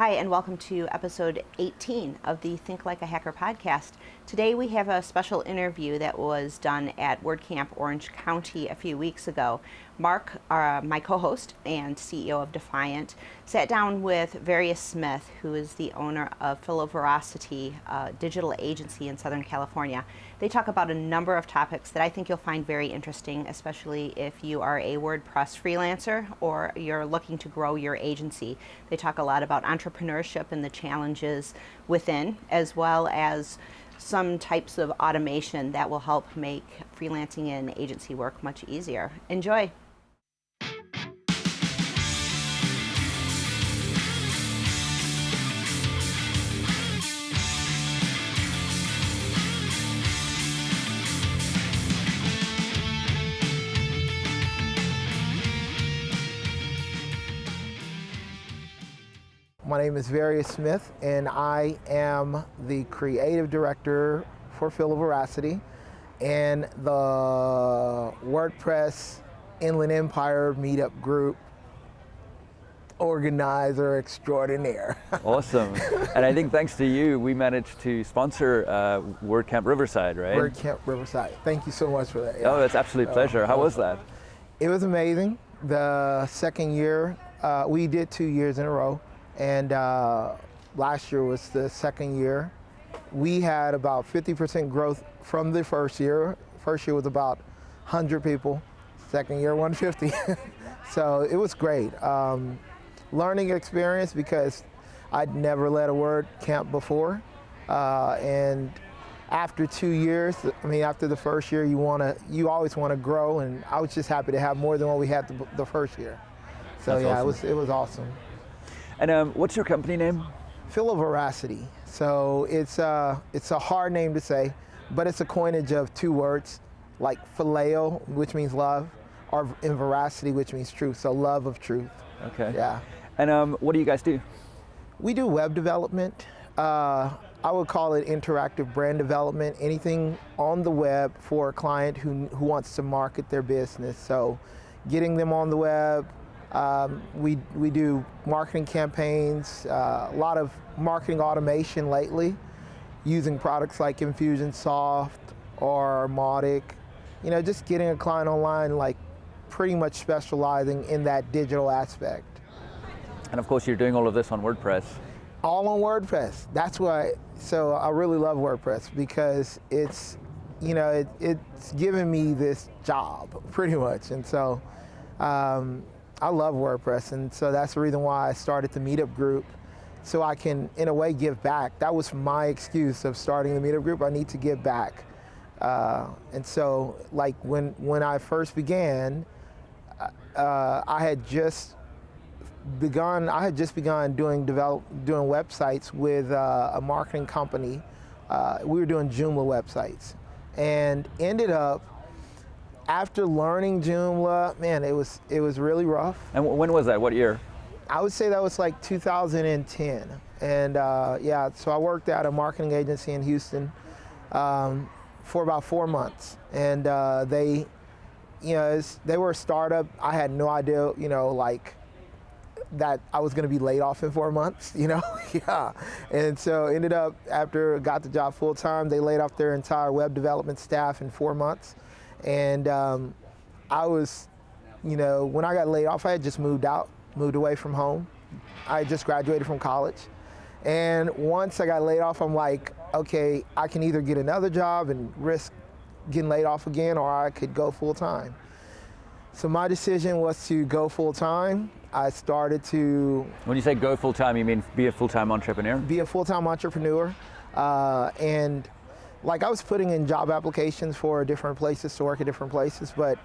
Hi, and welcome to episode 18 of the Think Like a Hacker podcast. Today we have a special interview that was done at WordCamp Orange County a few weeks ago. Mark, my co-host and CEO of Defiant, sat down with Verious Smith, who is the owner of Philoveracity, a digital agency in Southern California. They talk about a number of topics that I think you'll find very interesting, especially if you are a WordPress freelancer or you're looking to grow your agency. They talk a lot about entrepreneurship and the challenges within, as well as some types of automation that will help make freelancing and agency work much easier. Enjoy. My name is Verious Smith, and I am the creative director for Philoveracity and the WordPress Inland Empire meetup group organizer extraordinaire. Awesome. And I think thanks to you, we managed to sponsor WordCamp Riverside, right? WordCamp Riverside. Thank you so much for that. Yeah. Oh, that's absolute pleasure. How was that? It was amazing. The second year, we did 2 years in a row. And last year was the second year. We had about 50% growth from the first year. First year was about 100 people. Second year, 150. So it was great. Learning experience because I'd never led a WordCamp before. And after 2 years, after the first year, you always want to grow. And I was just happy to have more than what we had the first year. So that's yeah, awesome. it was awesome. And what's your company name? Philoveracity. So it's a hard name to say, but it's a coinage of two words, like phileo, which means love, or in veracity, which means truth. So love of truth. Okay. Yeah. And what do you guys do? We do web development. I would call it interactive brand development. Anything on the web for a client who wants to market their business. So getting them on the web. We do marketing campaigns, a lot of marketing automation lately, using products like Infusionsoft or Mautic. Just getting a client online, like pretty much specializing in that digital aspect. And of course, you're doing all of this on WordPress. All on WordPress. That's why. So I really love WordPress because it's given me this job pretty much, and so. I love WordPress, and so that's the reason why I started the meetup group, so I can, in a way, give back. That was my excuse of starting the meetup group. I need to give back. And so, like, when I first began, I had just begun doing websites with a marketing company. We were doing Joomla websites, and ended up, after learning Joomla, man, it was really rough. And when was that? What year? I would say that was like 2010. And so I worked at a marketing agency in Houston for about 4 months. And they were a startup. I had no idea, that I was going to be laid off in 4 months, yeah. And so ended up, after got the job full time, they laid off their entire web development staff in 4 months. And I was, when I got laid off, I had just moved away from home. I had just graduated from college. And once I got laid off, I'm like, okay, I can either get another job and risk getting laid off again, or I could go full time. So my decision was to go full time. I started to... When you say go full time, you mean be a full-time entrepreneur? Be a full-time entrepreneur. And like, I was putting in job applications for different places to work at different places, but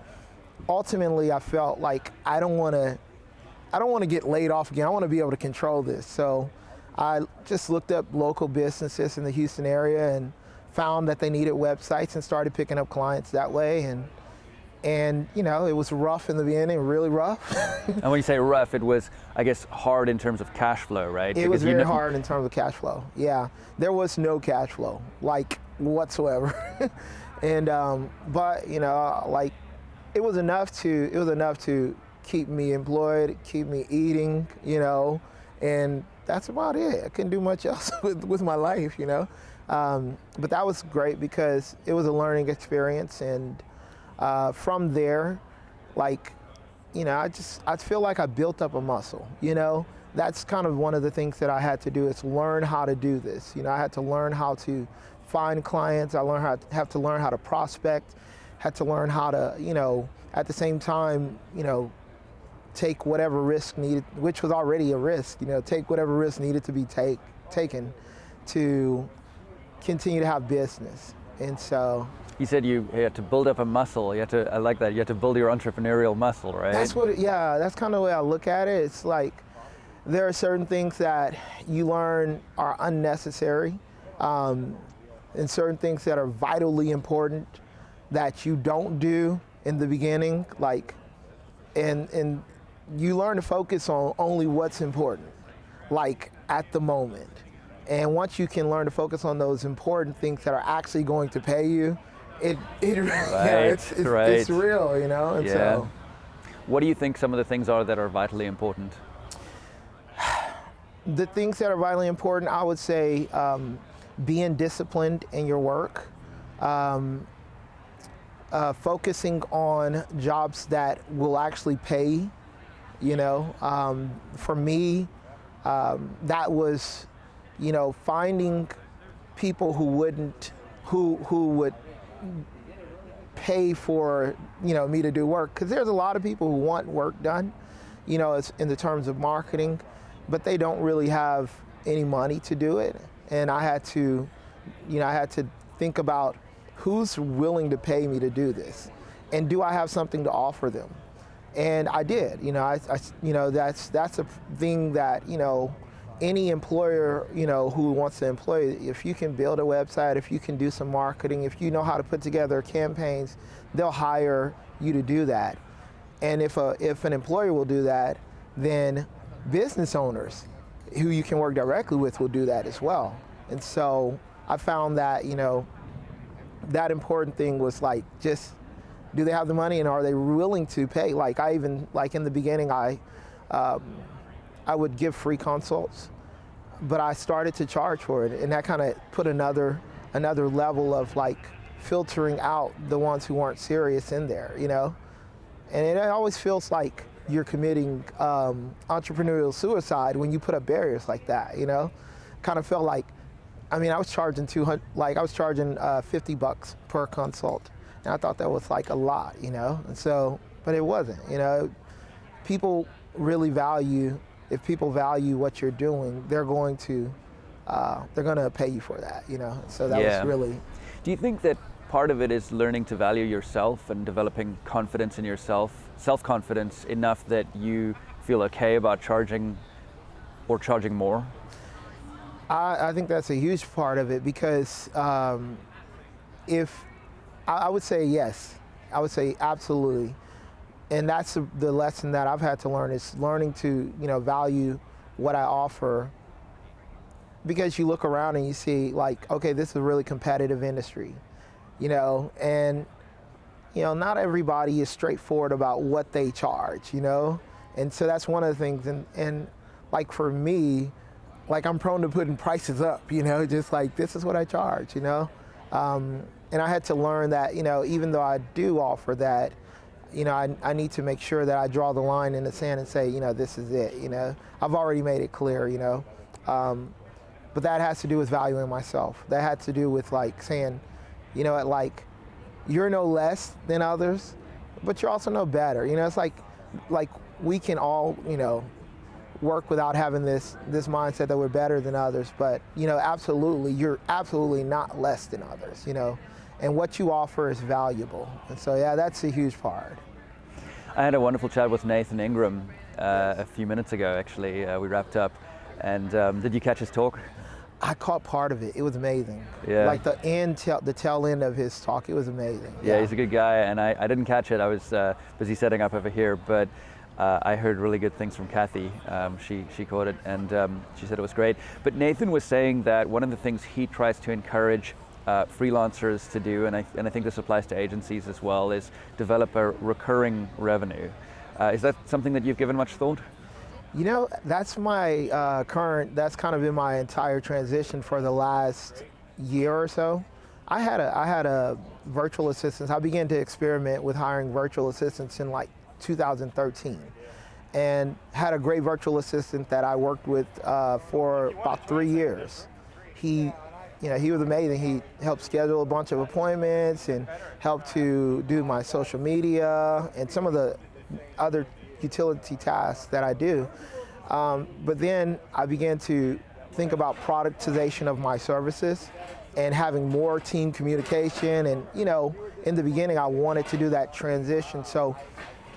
ultimately I felt like I don't want to get laid off again. I want to be able to control this. So I just looked up local businesses in the Houston area and found that they needed websites and started picking up clients that way. And it was rough in the beginning, really rough. And when you say rough, it was, I guess, hard in terms of cash flow, right? It was very hard in terms of cash flow. Yeah, there was no cash flow, like, whatsoever. And but it was enough to keep me employed, keep me eating, and that's about it. I couldn't do much else with my life, you know. But that was great because it was a learning experience, and from there, like, you know, I feel like I built up a muscle, you know. That's kind of one of the things that I had to do, is learn how to do this. You know, I had to learn how to find clients. I have to learn how to prospect, had to learn how to, you know, at the same time, you know, take whatever risk needed, which was already a risk, you know, take whatever risk needed to be taken to continue to have business. And so, You said you had to build up a muscle. You had to, I like that. You had to build your entrepreneurial muscle, right? that's kind of the way I look at it. It's like, there are certain things that you learn are unnecessary, and certain things that are vitally important that you don't do in the beginning, like, and you learn to focus on only what's important, like at the moment. And once you can learn to focus on those important things that are actually going to pay you, it's real, you know. And so, what do you think some of the things are that are vitally important? The things that are vitally important, I would say, being disciplined in your work, focusing on jobs that will actually pay, you know. For me, that was, you know, finding people who would pay for, you know, me to do work, because there's a lot of people who want work done, you know, in the terms of marketing, but they don't really have any money to do it. And I had to, you know, I had to think about who's willing to pay me to do this, and do I have something to offer them? And I did. You know, you know, that's a thing that, you know, any employer, you know, who wants to employ you, if you can build a website, if you can do some marketing, if you know how to put together campaigns, they'll hire you to do that. And if an employer will do that, then business owners who you can work directly with will do that as well. And so I found that, you know, that important thing was like, just, do they have the money and are they willing to pay? Like, I even, like in the beginning, I would give free consults, but I started to charge for it, and that kind of put another level of like filtering out the ones who weren't serious in there, you know. And it always feels like you're committing entrepreneurial suicide when you put up barriers like that, you know. Kind of felt like, I mean, I was charging $50 per consult, and I thought that was like a lot, you know. And so, but it wasn't, you know. People really value, if people value what you're doing, they're going to pay you for that, you know. So that was really. Do you think that part of it is learning to value yourself and developing confidence in yourself, self-confidence enough that you feel okay about charging more? I think that's a huge part of it, because if I would say yes, I would say absolutely. And that's the lesson that I've had to learn, is learning to, you know, value what I offer, because you look around and you see like, okay, this is a really competitive industry, you know, and, you know, not everybody is straightforward about what they charge, you know. And so that's one of the things, and like for me, like I'm prone to putting prices up, you know, just like, this is what I charge, you know. And I had to learn that, you know, even though I do offer that, you know, I need to make sure that I draw the line in the sand and say, you know, this is it, you know. I've already made it clear, you know. But that has to do with valuing myself. That had to do with like saying, you know, like, you're no less than others, but you're also no better. You know, it's like we can all, you know, work without having this mindset that we're better than others, but, you know, absolutely, you're absolutely not less than others, you know. And what you offer is valuable. And so, yeah, that's a huge part. I had a wonderful chat with Nathan Ingram a few minutes ago, actually. We wrapped up. And did you catch his talk? I caught part of it. It was amazing. Yeah. Like the tail end of his talk, it was amazing. Yeah, he's a good guy, and I didn't catch it. I was busy setting up over here, but I heard really good things from Kathy. She caught it, and she said it was great. But Nathan was saying that one of the things he tries to encourage freelancers to do, and I think this applies to agencies as well, is develop a recurring revenue. Is that something that you've given much thought? That's my that's kind of been my entire transition for the last year or so. I had a virtual assistant. I began to experiment with hiring virtual assistants in like 2013, and had a great virtual assistant that I worked with for about 3 years. He was amazing. He helped schedule a bunch of appointments and helped to do my social media and some of the other utility tasks that I do. But then I began to think about productization of my services and having more team communication. And, in the beginning, I wanted to do that transition. So,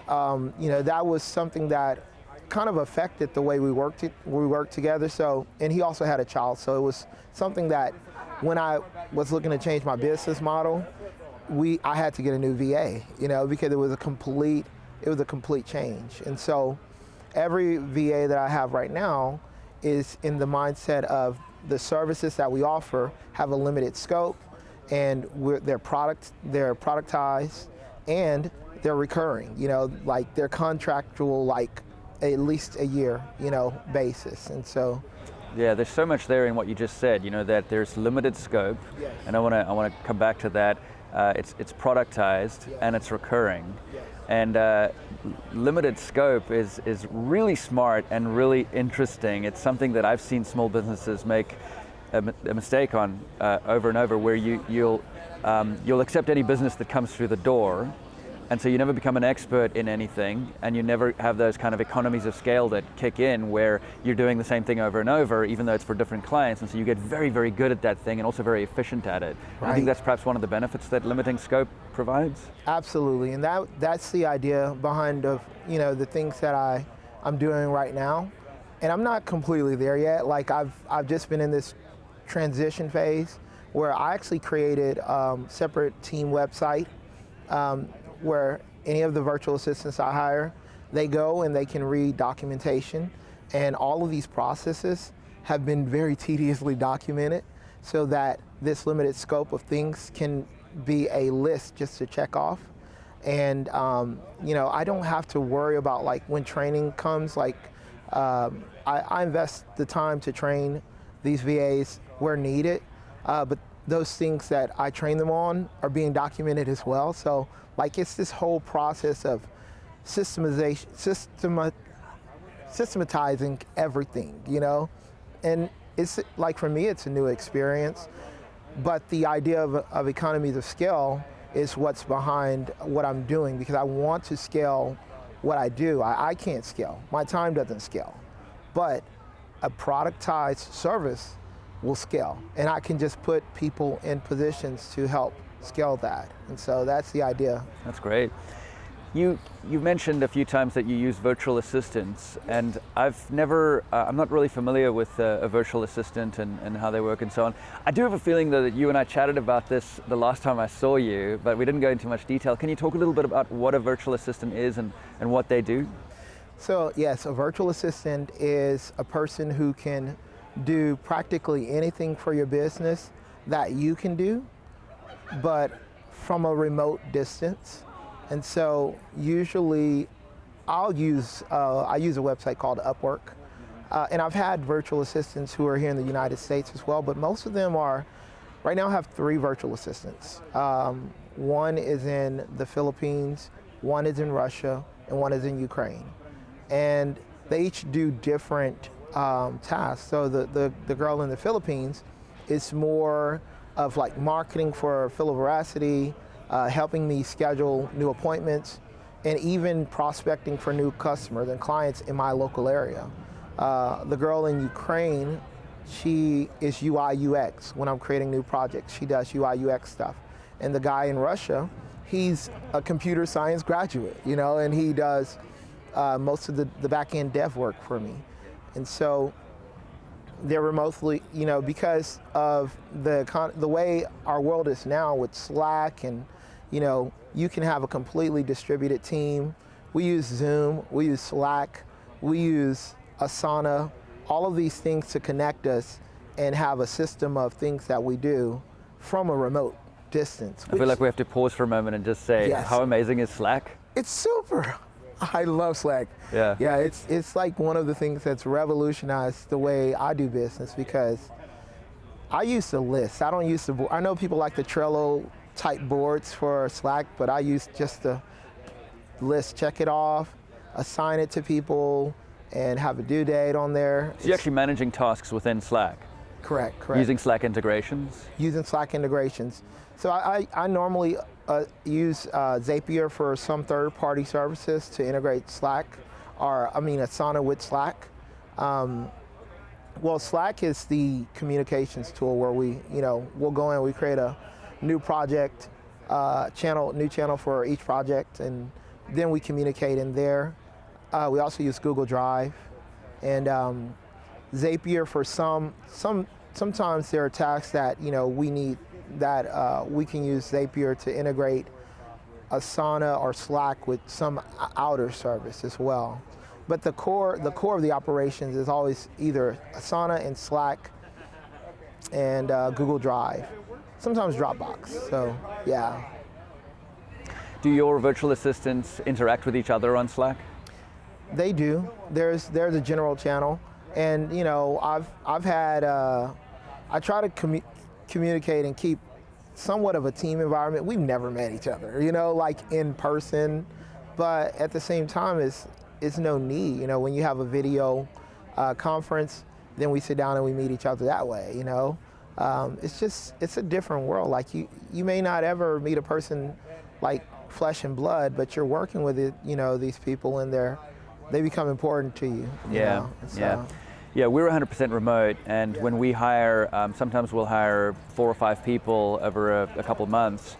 that was something that kind of affected the way we worked together. So, and he also had a child. So it was something that when I was looking to change my business model, I had to get a new VA, because it was a complete change. And so every VA that I have right now is in the mindset of the services that we offer have a limited scope, and they're productized, and they're recurring, like they're contractual, like at least a year, basis. And so yeah, there's so much there in what you just said, that there's limited scope. Yes. And I want to come back to that. It's productized, Yes. and it's recurring. Yes. And limited scope is really smart and really interesting. It's something that I've seen small businesses make a mistake on over and over, where you'll accept any business that comes through the door, and so you never become an expert in anything, and you never have those kind of economies of scale that kick in where you're doing the same thing over and over, even though it's for different clients, and so you get very, very good at that thing and also very efficient at it. Right. I think that's perhaps one of the benefits that limiting scope provides. Absolutely, and that's the idea behind the things that I'm doing right now. And I'm not completely there yet. Like I've just been in this transition phase where I actually created separate team website where any of the virtual assistants I hire, they go and they can read documentation, and all of these processes have been very tediously documented so that this limited scope of things can be a list just to check off. And I don't have to worry about, like, when training comes, like I invest the time to train these VAs where needed, but those things that I train them on are being documented as well. So, like, it's this whole process of systematizing everything, and it's like, for me, it's a new experience, but the idea of economies of scale is what's behind what I'm doing, because I want to scale what I do. I can't scale. My time doesn't scale, but a productized service will scale, and I can just put people in positions to help scale that. And so that's the idea. That's great. You mentioned a few times that you use virtual assistants, and I'm not really familiar with a virtual assistant and how they work and so on. I do have a feeling, though, that you and I chatted about this the last time I saw you, but we didn't go into much detail. Can you talk a little bit about what a virtual assistant is and what they do? So yes, a virtual assistant is a person who can do practically anything for your business that you can do, but from a remote distance. And so usually I use a website called Upwork, and I've had virtual assistants who are here in the United States as well, but most of them right now I have 3 virtual assistants. One is in the Philippines, one is in Russia, and one is in Ukraine. And they each do different tasks. So the girl in the Philippines is more of, like, marketing for Philoveracity, helping me schedule new appointments, and even prospecting for new customers and clients in my local area. The girl in Ukraine, she is UI UX. When I'm creating new projects, she does UI UX stuff. And the guy in Russia, he's a computer science graduate, and he does most of the back-end dev work for me. And so they're remotely, because of the way our world is now with Slack, and you can have a completely distributed team. We use Zoom, we use Slack, we use Asana, all of these things to connect us and have a system of things that we do from a remote distance. I feel like we have to pause for a moment and just say, Yes. How amazing is Slack? It's super. I love Slack. Yeah. Yeah, it's like one of the things that's revolutionized the way I do business, because I use the list. I don't use the board. I know people like the Trello type boards for Slack, but I use just the list. Check it off, assign it to people, and have a due date on there. So you're actually managing tasks within Slack? Correct. Using Slack integrations? Using Slack integrations. So I normally use Zapier for some third-party services to integrate Slack, Asana with Slack. Well, Slack is the communications tool where we'll go in, we create a new project, new channel for each project, and then we communicate in there. We also use Google Drive, and Zapier for sometimes there are tasks that we need that we can use Zapier to integrate Asana or Slack with some outer service as well. But the core of the operations is always either Asana and Slack and Google Drive, sometimes Dropbox. So yeah. Do your virtual assistants interact with each other on Slack? They do. There's a general channel, and I've had I try to communicate and keep somewhat of a team environment. We've never met each other, like in person, but at the same time, it's no need. When you have a video conference, then we sit down and we meet each other that way. It's a different world. Like you may not ever meet a person like flesh and blood, but you're working with these people, and they become important to you. Yeah. Yeah, we're 100% remote, and when we hire, sometimes we'll hire 4 or 5 people over a couple of months,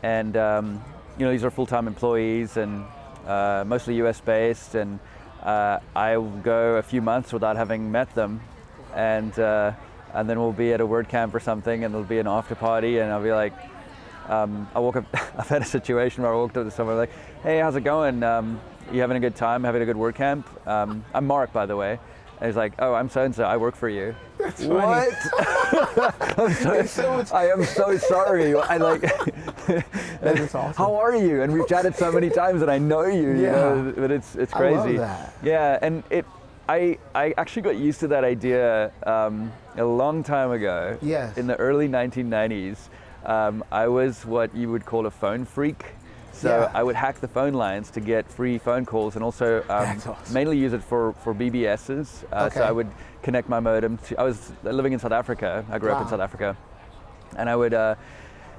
and these are full-time employees and mostly US-based, and I will go a few months without having met them, and then we'll be at a WordCamp or something, and there'll be an after party, and I'll be like, I walk up. I've had a situation where I walked up to someone like, "Hey, how's it going? You having a good time? Having a good WordCamp?" I'm Mark, by the way. And he's like, "Oh, I'm so-and-so, I work for you." That's what? I am so sorry. That is awesome. How are you? And we've chatted so many times, and I know you. Yeah. But it's crazy. I love that. Yeah, and I actually got used to that idea a long time ago. Yes. In the early 1990s, I was what you would call a phone freak. So I would hack the phone lines to get free phone calls, and also awesome. mainly use it for BBSs. So I would connect my modem to, I was living in South Africa, I grew up in South Africa, and I would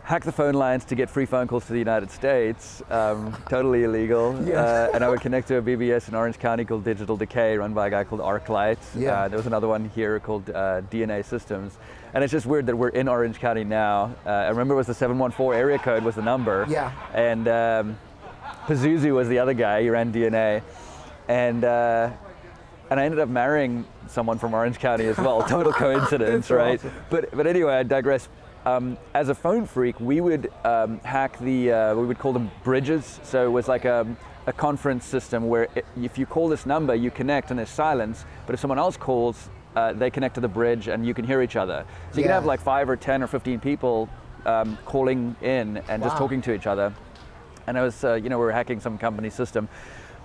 hack the phone lines to get free phone calls to the United States, totally illegal. Yes. And I would connect to a BBS in Orange County called Digital Decay, run by a guy called ArcLight. Yeah. There was another one here called DNA Systems. And it's just weird that we're in Orange County now. I remember it was the 714 area code was the number. Yeah. And Pazuzu was the other guy, he ran DNA. And I ended up marrying someone from Orange County as well. Total coincidence, right? Awesome. But anyway, I digress. As a phone freak, we would hack we would call them bridges. So it was like a conference system where if you call this number, you connect and there's silence. But if someone else calls, they connect to the bridge and you can hear each other. So you can have like 5 or 10 or 15 people calling in and just talking to each other. And I was, we were hacking some company system.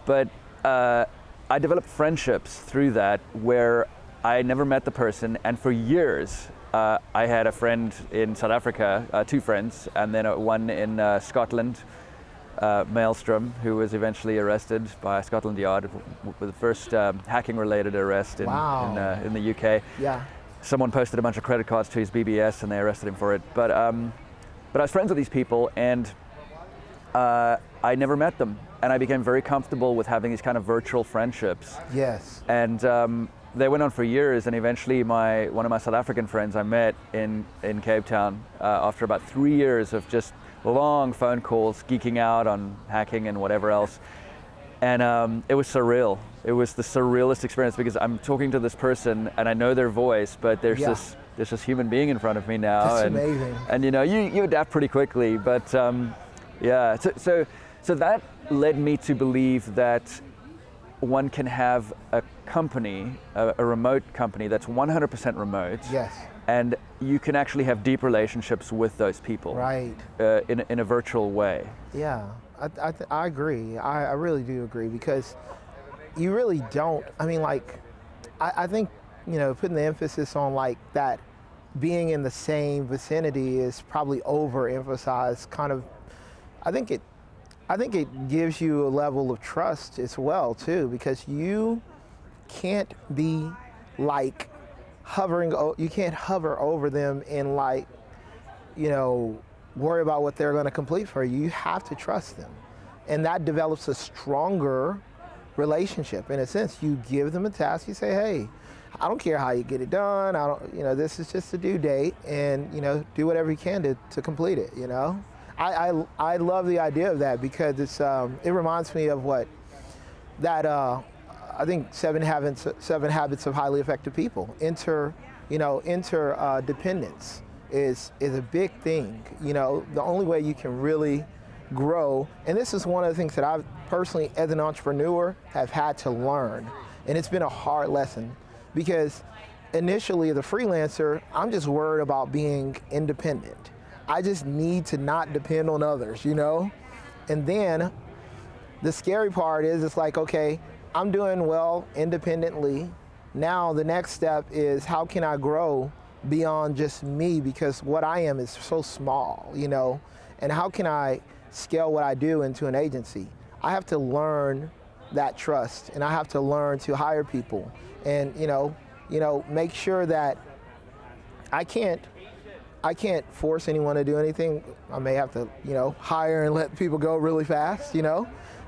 But I developed friendships through that where I never met the person, and for years I had a friend in South Africa, 2 friends, and then one in Scotland, Maelstrom, who was eventually arrested by Scotland Yard with the first hacking-related arrest in the UK. Yeah. Someone posted a bunch of credit cards to his BBS and they arrested him for it. But I was friends with these people, and I never met them. And I became very comfortable with having these kind of virtual friendships. Yes. And they went on for years, and eventually one of my South African friends I met in Cape Town after about 3 years of just long phone calls, geeking out on hacking and whatever else. And it was surreal. It was the surrealist experience, because I'm talking to this person and I know their voice, but there's this human being in front of me now. That's and, amazing. And you adapt pretty quickly, but so that led me to believe that one can have a company, a remote company that's 100% remote. Yes. And you can actually have deep relationships with those people. Right. In a virtual way. Yeah. I agree. I really do agree, because you really don't. I mean, like, I think, putting the emphasis on like that being in the same vicinity is probably overemphasized. Kind of, I think it gives you a level of trust as well too, because you can't be like you can't hover over them and like, worry about what they're going to complete for you. You have to trust them, and that develops a stronger relationship. In a sense, you give them a task. You say, "Hey, I don't care how you get it done. I don't, this is just a due date, and do whatever you can to complete it." I love the idea of that, because it reminds me of I think seven habits of highly effective people. Interdependence is a big thing. The only way you can really grow, and this is one of the things that I've personally, as an entrepreneur, have had to learn, and it's been a hard lesson, because initially, as a freelancer, I'm just worried about being independent. I just need to not depend on others, And then the scary part is, it's like, okay, I'm doing well independently. Now the next step is, how can I grow beyond just me? Because what I am is so small, And how can I scale what I do into an agency? I have to learn that trust, and I have to learn to hire people, and make sure that I can't force anyone to do anything. I may have to, hire and let people go really fast,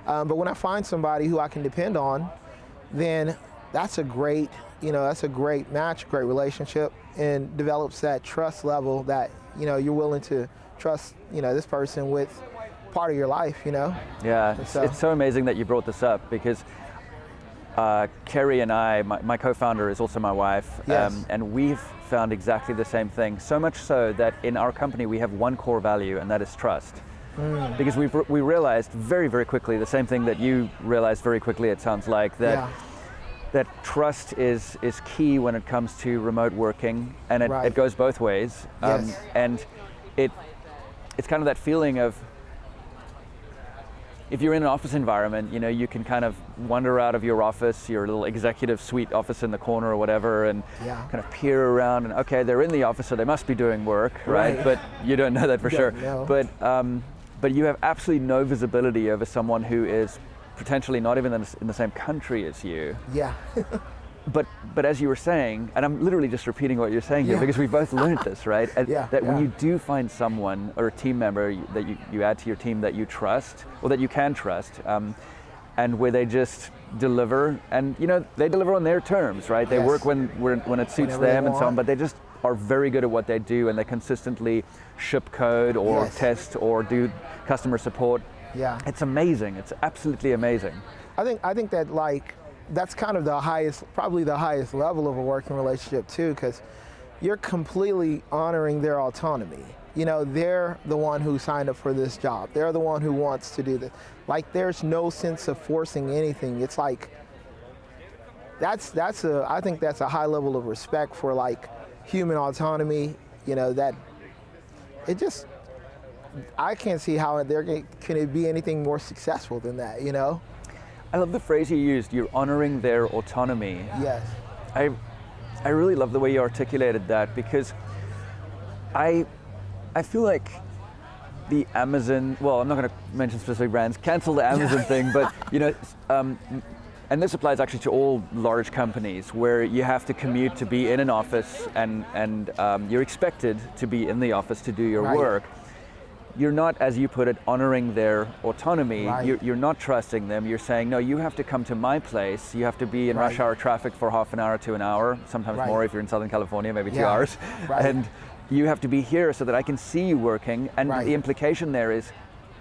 But when I find somebody who I can depend on, then that's a great match, great relationship, and develops that trust level that, you're willing to trust, this person with part of your life, Yeah, so. It's so amazing that you brought this up, because Kerry and I, my co-founder is also my wife, Yes. and we've found exactly the same thing, so much so that in our company we have one core value, and that is trust. Because we realized very, very quickly, the same thing that you realized very quickly, it sounds like, that trust is key when it comes to remote working, and it goes both ways. Yes. And it's kind of that feeling of, if you're in an office environment, you can kind of wander out of your office, your little executive suite office in the corner or whatever, and kind of peer around, and okay, they're in the office, so they must be doing work, right? But you don't know that for sure. No. But you have absolutely no visibility over someone who is potentially not even in the same country as you. Yeah. But as you were saying, and I'm literally just repeating what you're saying here, because we both learned this, right? When you do find someone or a team member that you add to your team that you trust, or that you can trust, and where they just deliver, and they deliver on their terms, right? They work when it suits Whenever them and so on, but they just are very good at what they do, and they consistently ship code or test or do customer support. Yeah. It's amazing. It's absolutely amazing. I think that, like, that's kind of probably the highest level of a working relationship too, because you're completely honoring their autonomy. They're the one who signed up for this job. They're the one who wants to do this. Like, there's no sense of forcing anything. It's like, I think that's a high level of respect for, like, human autonomy. That it just, I can't see how can it be anything more successful than that. I love the phrase you used, you're honoring their autonomy. Yes. I really love the way you articulated that, because I feel like the Amazon, well, I'm not going to mention specific brands, cancel the Amazon thing, but and this applies actually to all large companies, where you have to commute to be in an office, and you're expected to be in the office to do your work. You're not, as you put it, honoring their autonomy. You're not trusting them. You're saying, no, you have to come to my place. You have to be in rush hour traffic for half an hour to an hour, sometimes more if you're in Southern California, maybe 2 hours. And you have to be here so that I can see you working. And the implication there is,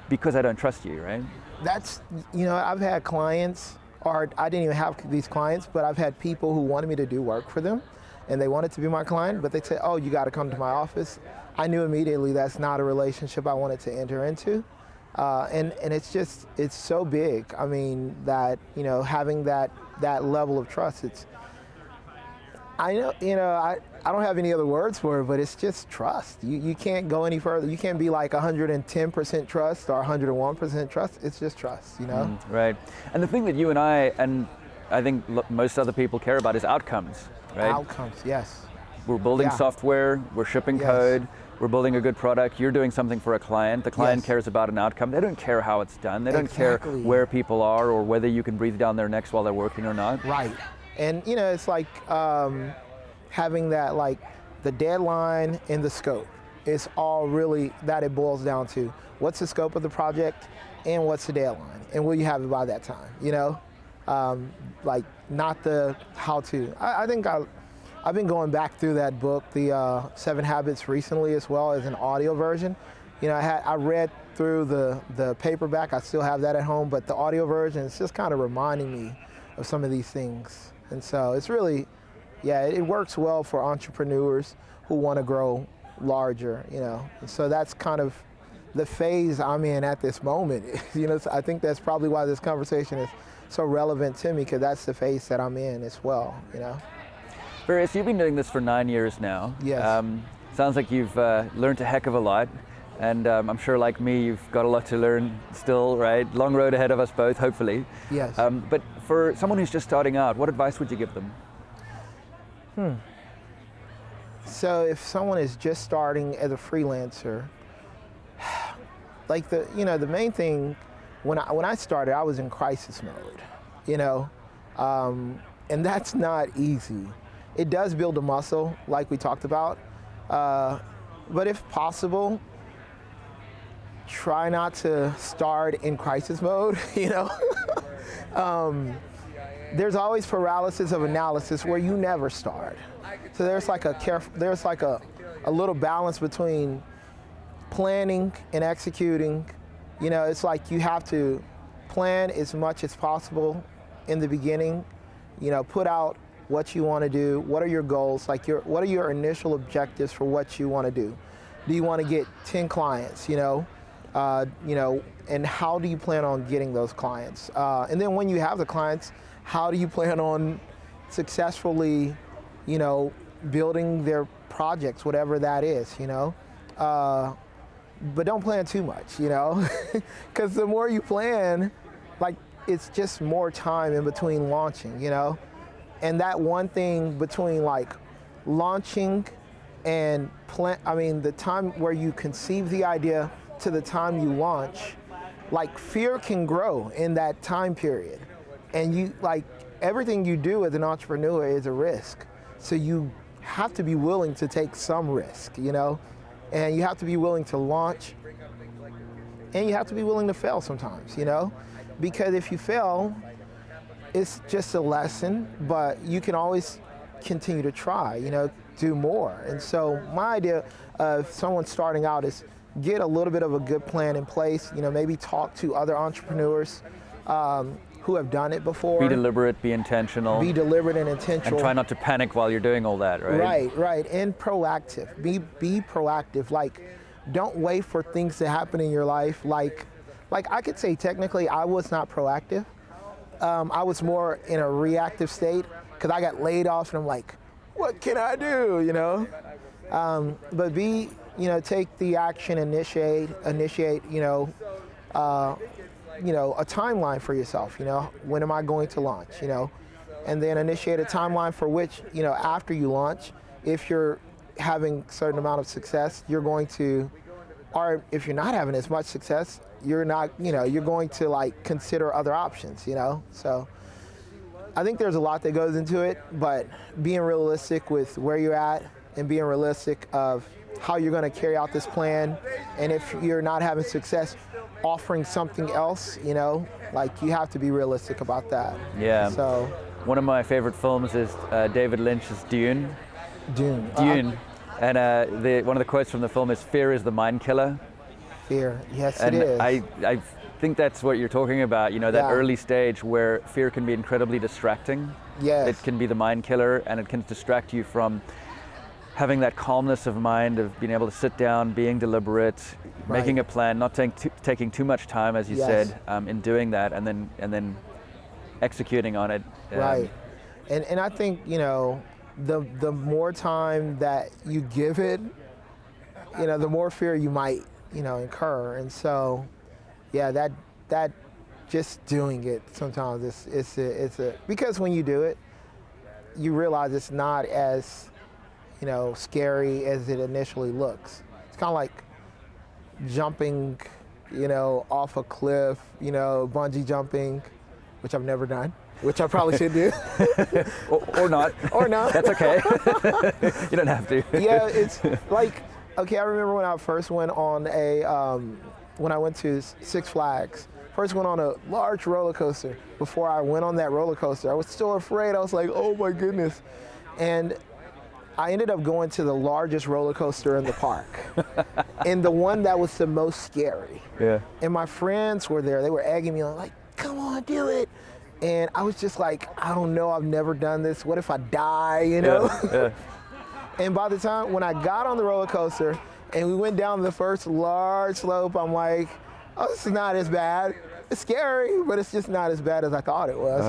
because I don't trust you, right? That's, I've had clients, or I didn't even have these clients, but I've had people who wanted me to do work for them, and they wanted to be my client, but they said, oh, you got to come to my office. I knew immediately that's not a relationship I wanted to enter into. And it's so big. I mean, that, having that level of trust, I know, I don't have any other words for it, but it's just trust. You can't go any further. You can't be like 110% trust or 101% trust. It's just trust, Right. And the thing that you and I think most other people care about is outcomes, right? Outcomes, yes. We're building software, we're shipping code, we're building a good product, you're doing something for a client, the client cares about an outcome. They don't care how it's done, they don't care where people are or whether you can breathe down their necks while they're working or not. Right. And it's like having that, like the deadline and the scope. It's all really that it boils down to. What's the scope of the project and what's the deadline? And will you have it by that time, like not the how to. I think I've been going back through that book, the 7 Habits, recently as well as an audio version. I read through the paperback, I still have that at home, but the audio version is just kind of reminding me of some of these things. And so it's really, it works well for entrepreneurs who want to grow larger, And so that's kind of the phase I'm in at this moment. I think that's probably why this conversation is so relevant to me, because that's the phase that I'm in as well, Verious, you've been doing this for 9 years now. Yes. Sounds like you've learned a heck of a lot. And I'm sure, like me, you've got a lot to learn still, right? Long road ahead of us both, hopefully. Yes. But for someone who's just starting out, what advice would you give them? So if someone is just starting as a freelancer, like the main thing, when I started, I was in crisis mode, and that's not easy. It does build a muscle, like we talked about, but if possible, try not to start in crisis mode, There's always paralysis of analysis where you never start. So there's like a little balance between planning and executing. It's like you have to plan as much as possible in the beginning, put out what you want to do, what are your goals, what are your initial objectives for what you want to do. Do you want to get 10 clients, and how do you plan on getting those clients? And then when you have the clients, how do you plan on successfully, building their projects, whatever that is, but don't plan too much, because the more you plan, it's just more time in between launching, and that one thing between launching and the time where you conceive the idea to the time you launch, fear can grow in that time period. And everything you do as an entrepreneur is a risk. So you have to be willing to take some risk, and you have to be willing to launch, and you have to be willing to fail sometimes, because if you fail, it's just a lesson, but you can always continue to try, do more. And so my idea of someone starting out is get a little bit of a good plan in place, maybe talk to other entrepreneurs who have done it before. Be deliberate, be intentional. Be deliberate and intentional. And try not to panic while you're doing all that, right? Right. And proactive. Be proactive. Don't wait for things to happen in your life. Like I could say technically I was not proactive. I was more in a reactive state because I got laid off and I'm like, what can I do, But take the action, initiate, a timeline for yourself, when am I going to launch, and then initiate a timeline for which, after you launch, if you're having a certain amount of success, you're going to, or if you're not having as much success, you're not, you're going to consider other options, so I think there's a lot that goes into it, but being realistic with where you're at and being realistic of how you're going to carry out this plan, and if you're not having success, offering something else, you have to be realistic about that. Yeah. So, one of my favorite films is David Lynch's Dune. Dune. And one of the quotes from the film is, "Fear is the mind killer." Fear, yes, and it is. I think that's what you're talking about, that early stage where fear can be incredibly distracting. Yes. It can be the mind killer, and it can distract you from having that calmness of mind, of being able to sit down, being deliberate, making a plan, not taking too much time, as you said, in doing that, and then executing on it. Right. And I think, the more time that you give it, the more fear you might, incur. And so, yeah, that just doing it sometimes it's a because when you do it, you realize it's not as, scary as it initially looks. It's kind of like jumping, off a cliff, bungee jumping, which I've never done, which I probably should do. or not. Or not. That's okay. You don't have to. Yeah, it's like, okay, I remember when I first went on when I went to Six Flags, first went on a large roller coaster. Before I went on that roller coaster, I was still afraid. I was like, oh my goodness. And I ended up going to the largest roller coaster in the park and the one that was the most scary. Yeah. And my friends were there. They were egging me on, like, come on, do it. And I was just like, I don't know, I've never done this. What if I die, Yeah. And by the time, when I got on the roller coaster and we went down the first large slope, I'm like, oh, this is not as bad. It's scary, but it's just not as bad as I thought it was,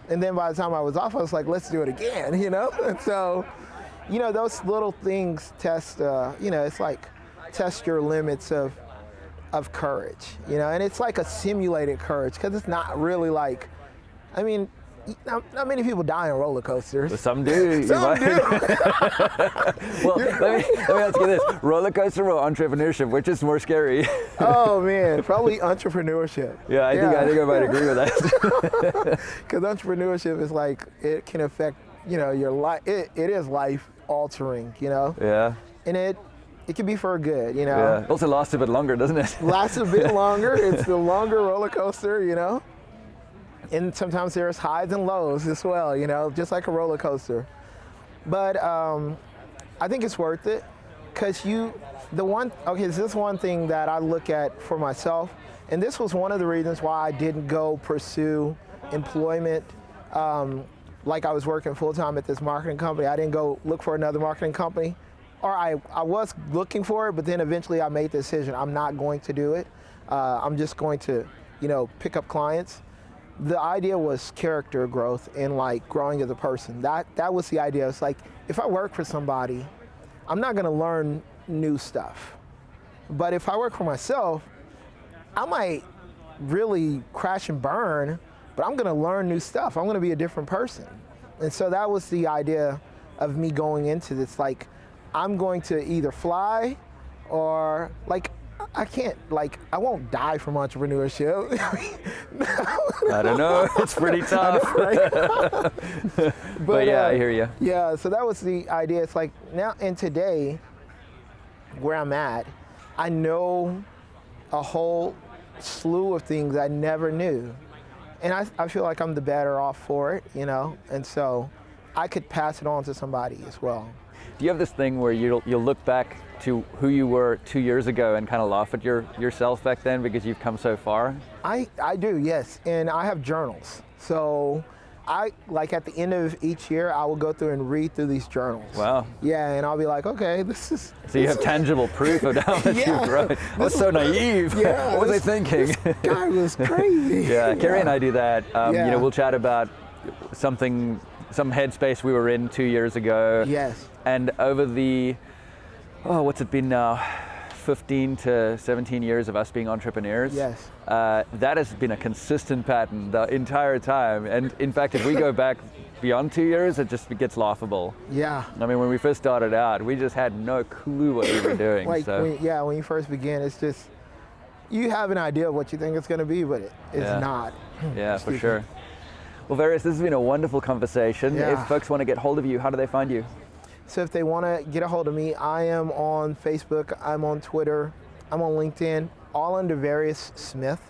And then by the time I was off, I was like, let's do it again, And so, those little things test, it's like test your limits of courage, and it's like a simulated courage because it's not really like, not many people die on roller coasters. But some do. Some do. Well, let me ask you this: roller coaster or entrepreneurship, which is more scary? Oh man, probably entrepreneurship. Yeah, I think I might agree with that. Because entrepreneurship is like, it can affect, your life. It is life altering, Yeah. And it can be for good, Yeah. It also lasts a bit longer, doesn't it? Lasts a bit longer. It's the longer roller coaster, And sometimes there's highs and lows as well, just like a roller coaster. But I think it's worth it because this is one thing that I look at for myself. And this was one of the reasons why I didn't go pursue employment like I was working full-time at this marketing company. I didn't go look for another marketing company. Or I was looking for it, but then eventually I made the decision, I'm not going to do it. I'm just going to, pick up clients. The idea was character growth and like growing as a person. That was the idea. It's like, if I work for somebody, I'm not gonna learn new stuff. But if I work for myself, I might really crash and burn, but I'm gonna learn new stuff. I'm gonna be a different person. And so that was the idea of me going into this. Like, I'm going to either fly or like, I won't die from entrepreneurship. I don't know, it's pretty tough. But yeah, I hear you. Yeah, so that was the idea. It's like now and today, where I'm at, I know a whole slew of things I never knew. And I feel like I'm the better off for it, and so I could pass it on to somebody as well. Do you have this thing where you'll look back to who you were 2 years ago and kind of laugh at yourself back then because you've come so far? I do, yes, and I have journals. So I, like at the end of each year, I will go through and read through these journals. Wow. Yeah, and I'll be like, okay, this is... So you have tangible proof of how much you've grown. I was so naive. Yeah, what was I thinking? This guy was crazy. Yeah, Carrie and I do that. We'll chat about some headspace we were in 2 years ago. Yes. And over the, what's it been now? 15 to 17 years of us being entrepreneurs. Yes. That has been a consistent pattern the entire time. And in fact, if we go back beyond 2 years, it just gets laughable. Yeah. I mean, when we first started out, we just had no clue what we were doing. When you first begin, it's just, you have an idea of what you think it's going to be, but it's not. Yeah, for sure. Well, Verious, this has been a wonderful conversation. Yeah. If folks want to get hold of you, how do they find you? So if they want to get a hold of me, I am on Facebook, I'm on Twitter, I'm on LinkedIn, all under Verious Smith.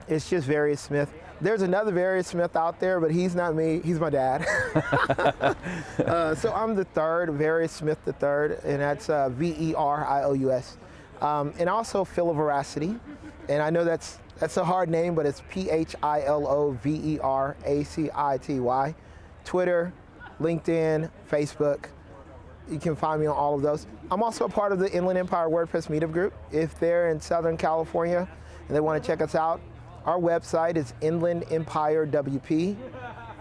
It's just Verious Smith. There's another Verious Smith out there, but he's not me, he's my dad. So I'm the third, Verious Smith the third, and that's Verious. And also Philoveracity, and I know that's a hard name, but it's Philoveracity. Twitter, LinkedIn, Facebook. You can find me on all of those. I'm also a part of the Inland Empire WordPress meetup group. If they're in Southern California and they want to check us out, our website is Inland Empire WP.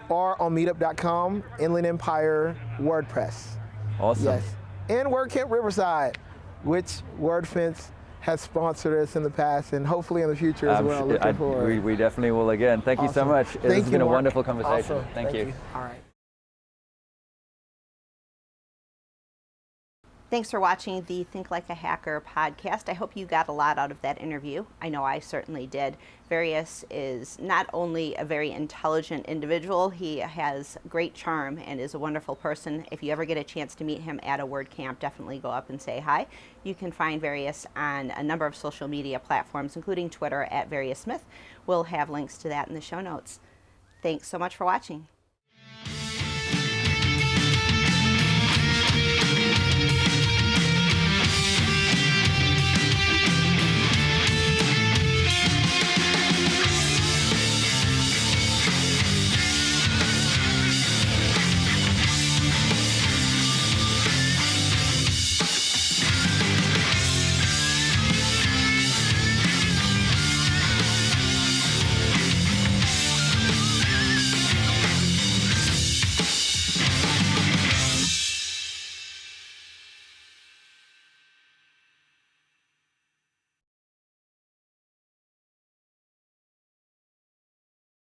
or on meetup.com, Inland Empire WordPress. Awesome. Yes. And WordCamp Riverside, which WordFence has sponsored us in the past and hopefully in the future as well. Looking forward. We definitely will again. Thank you so Awesome. much. This has been a Mark. wonderful conversation. Awesome. Thank you. All right. Thanks for watching the Think Like a Hacker podcast. I hope you got a lot out of that interview. I know I certainly did. Verious is not only a very intelligent individual, he has great charm and is a wonderful person. If you ever get a chance to meet him at a WordCamp, definitely go up and say hi. You can find Verious on a number of social media platforms, including Twitter at Verious Smith. We'll have links to that in the show notes. Thanks so much for watching.